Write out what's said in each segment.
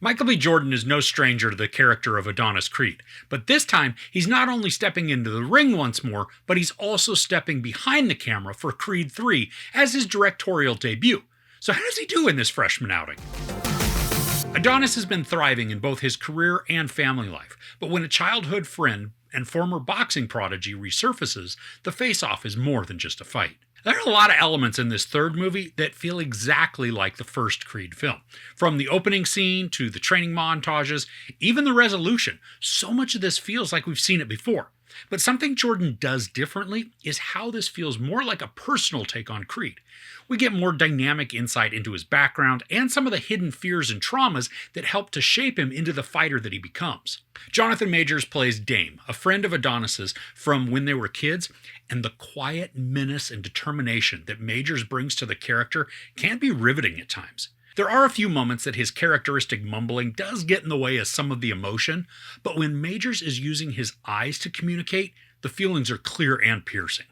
Michael B. Jordan is no stranger to the character of Adonis Creed, but this time he's not only stepping into the ring once more, but he's also stepping behind the camera for Creed 3 as his directorial debut. So how does he do in this freshman outing? Adonis has been thriving in both his career and family life, but when a childhood friend and former boxing prodigy resurfaces, the face-off is more than just a fight. There are a lot of elements in this third movie that feel exactly like the first Creed film. From the opening scene to the training montages, even the resolution, so much of this feels like we've seen it before. But something Jordan does differently is how this feels more like a personal take on Creed. We get more dynamic insight into his background and some of the hidden fears and traumas that help to shape him into the fighter that he becomes. Jonathan Majors plays Dame, a friend of Adonis's from when they were kids, and the quiet menace and determination that Majors brings to the character can be riveting at times. There are a few moments that his characteristic mumbling does get in the way of some of the emotion, but when Majors is using his eyes to communicate, the feelings are clear and piercing.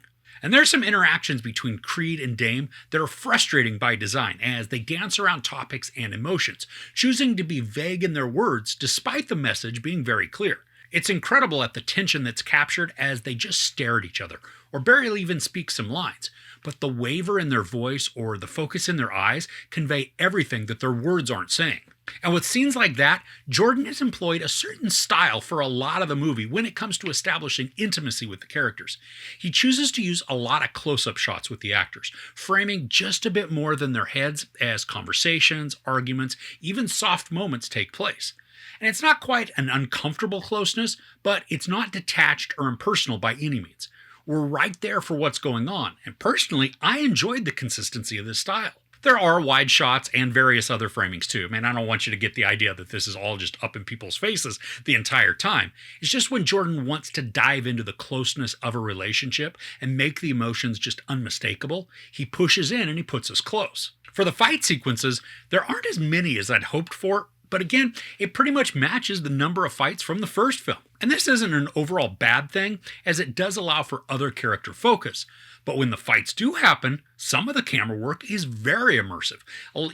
And there's some interactions between Creed and Dame that are frustrating by design as they dance around topics and emotions, choosing to be vague in their words despite the message being very clear. It's incredible at the tension that's captured as they just stare at each other, or barely even speak some lines, but the waver in their voice or the focus in their eyes convey everything that their words aren't saying. And with scenes like that, Jordan has employed a certain style for a lot of the movie when it comes to establishing intimacy with the characters. He chooses to use a lot of close-up shots with the actors, framing just a bit more than their heads as conversations, arguments, even soft moments take place. And it's not quite an uncomfortable closeness, but it's not detached or impersonal by any means. We're right there for what's going on, and personally, I enjoyed the consistency of this style. There are wide shots and various other framings too. Man, I don't want you to get the idea that this is all just up in people's faces the entire time. It's just when Jordan wants to dive into the closeness of a relationship and make the emotions just unmistakable, he pushes in and he puts us close. For the fight sequences, there aren't as many as I'd hoped for, but again, it pretty much matches the number of fights from the first film. And this isn't an overall bad thing, as it does allow for other character focus. But when the fights do happen, some of the camera work is very immersive,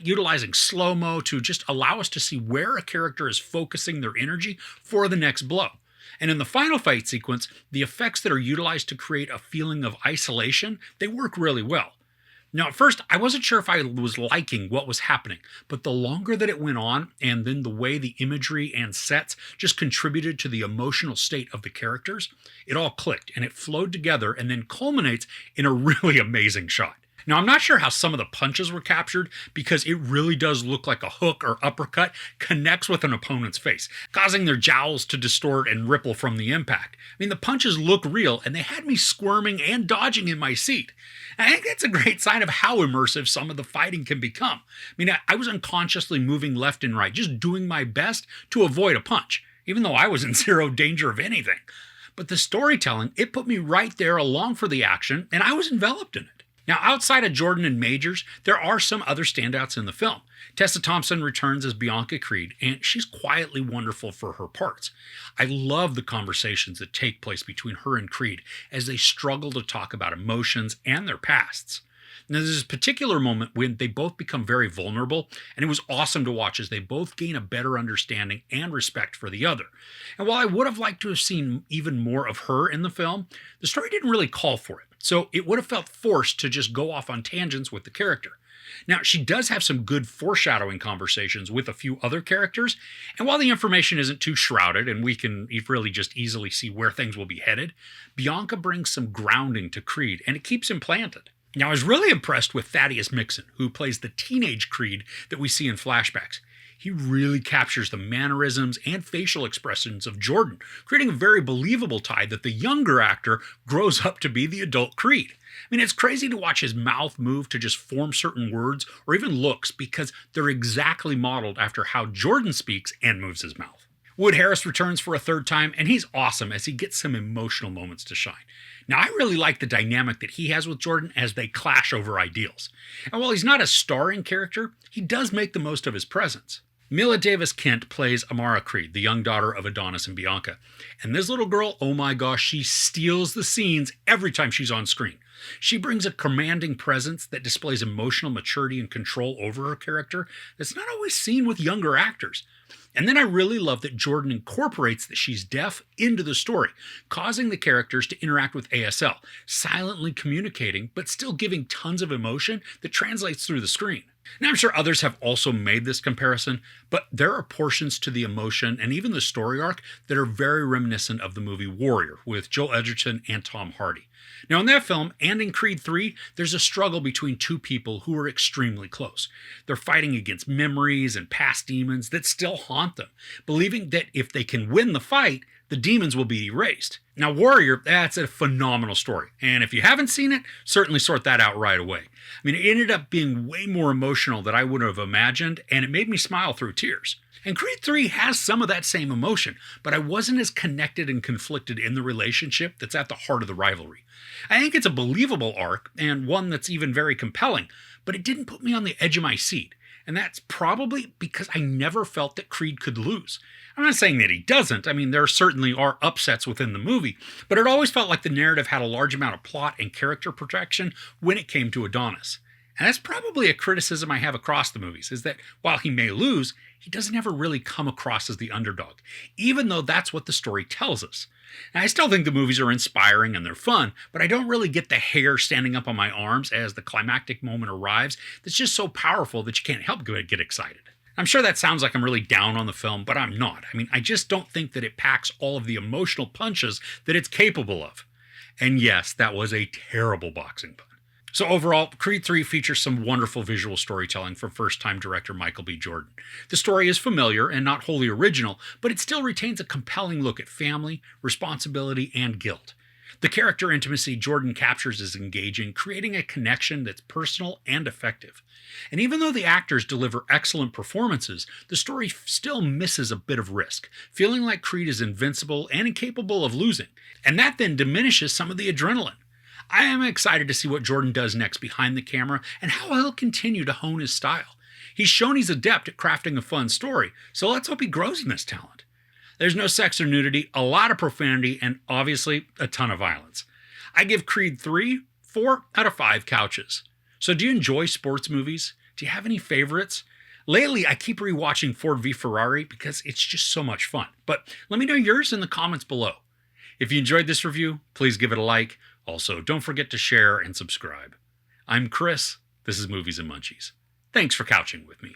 utilizing slow-mo to just allow us to see where a character is focusing their energy for the next blow. And in the final fight sequence, the effects that are utilized to create a feeling of isolation, they work really well. Now, at first, I wasn't sure if I was liking what was happening, but the longer that it went on, and then the way the imagery and sets just contributed to the emotional state of the characters, it all clicked, and it flowed together and then culminates in a really amazing shot. Now, I'm not sure how some of the punches were captured because it really does look like a hook or uppercut connects with an opponent's face, causing their jowls to distort and ripple from the impact. I mean, the punches look real, and they had me squirming and dodging in my seat. I think that's a great sign of how immersive some of the fighting can become. I mean, I was unconsciously moving left and right, just doing my best to avoid a punch, even though I was in zero danger of anything. But the storytelling, it put me right there along for the action, and I was enveloped in it. Now, outside of Jordan and Majors, there are some other standouts in the film. Tess Thompson returns as Bianca Creed, and she's quietly wonderful for her parts. I love the conversations that take place between her and Creed as they struggle to talk about emotions and their pasts. Now, there's this particular moment when they both become very vulnerable, and it was awesome to watch as they both gain a better understanding and respect for the other. And while I would have liked to have seen even more of her in the film, the story didn't really call for it, so it would have felt forced to just go off on tangents with the character. Now, she does have some good foreshadowing conversations with a few other characters, and while the information isn't too shrouded and we can really just easily see where things will be headed, Bianca brings some grounding to Creed, and it keeps him planted. Now, I was really impressed with Thaddeus Mixson, who plays the teenage Creed that we see in flashbacks. He really captures the mannerisms and facial expressions of Jordan, creating a very believable tie that the younger actor grows up to be the adult Creed. I mean, it's crazy to watch his mouth move to just form certain words or even looks because they're exactly modeled after how Jordan speaks and moves his mouth. Wood Harris returns for a third time, and he's awesome as he gets some emotional moments to shine. Now, I really like the dynamic that he has with Jordan as they clash over ideals. And while he's not a starring character, he does make the most of his presence. Mila Davis-Kent plays Amara Creed, the young daughter of Adonis and Bianca. And this little girl, oh my gosh, she steals the scenes every time she's on screen. She brings a commanding presence that displays emotional maturity and control over her character that's not always seen with younger actors. And then I really love that Jordan incorporates that she's deaf into the story, causing the characters to interact with ASL, silently communicating, but still giving tons of emotion that translates through the screen. Now, I'm sure others have also made this comparison, but there are portions to the emotion and even the story arc that are very reminiscent of the movie Warrior with Joel Edgerton and Tom Hardy. Now, in that film and in Creed 3, there's a struggle between two people who are extremely close. They're fighting against memories and past demons that still haunt them, believing that if they can win the fight, the demons will be erased. Now, Warrior, that's a phenomenal story, and if you haven't seen it, certainly sort that out right away. I mean, it ended up being way more emotional than I would have imagined, and it made me smile through tears. And Creed 3 has some of that same emotion, but I wasn't as connected and conflicted in the relationship that's at the heart of the rivalry. I think it's a believable arc, and one that's even very compelling, but it didn't put me on the edge of my seat. And that's probably because I never felt that Creed could lose. I'm not saying that he doesn't. I mean, there certainly are upsets within the movie, but it always felt like the narrative had a large amount of plot and character protection when it came to Adonis. And that's probably a criticism I have across the movies, is that while he may lose, he doesn't ever really come across as the underdog, even though that's what the story tells us. And I still think the movies are inspiring and they're fun, but I don't really get the hair standing up on my arms as the climactic moment arrives that's just so powerful that you can't help but get excited. I'm sure that sounds like I'm really down on the film, but I'm not. I mean, I just don't think that it packs all of the emotional punches that it's capable of. And yes, that was a terrible boxing pun. So overall, Creed 3 features some wonderful visual storytelling from first-time director Michael B. Jordan. The story is familiar and not wholly original, but it still retains a compelling look at family, responsibility, and guilt. The character intimacy Jordan captures is engaging, creating a connection that's personal and effective. And even though the actors deliver excellent performances, the story still misses a bit of risk, feeling like Creed is invincible and incapable of losing, and that then diminishes some of the adrenaline. I am excited to see what Jordan does next behind the camera and how he'll continue to hone his style. He's shown he's adept at crafting a fun story, so let's hope he grows in this talent. There's no sex or nudity, a lot of profanity, and obviously a ton of violence. I give Creed 3 4 out of 5 couches. So do you enjoy sports movies? Do you have any favorites? Lately, I keep rewatching Ford v Ferrari because it's just so much fun. But let me know yours in the comments below. If you enjoyed this review, please give it a like. Also, don't forget to share and subscribe. I'm Chris. This is Movies and Munchies. Thanks for couching with me.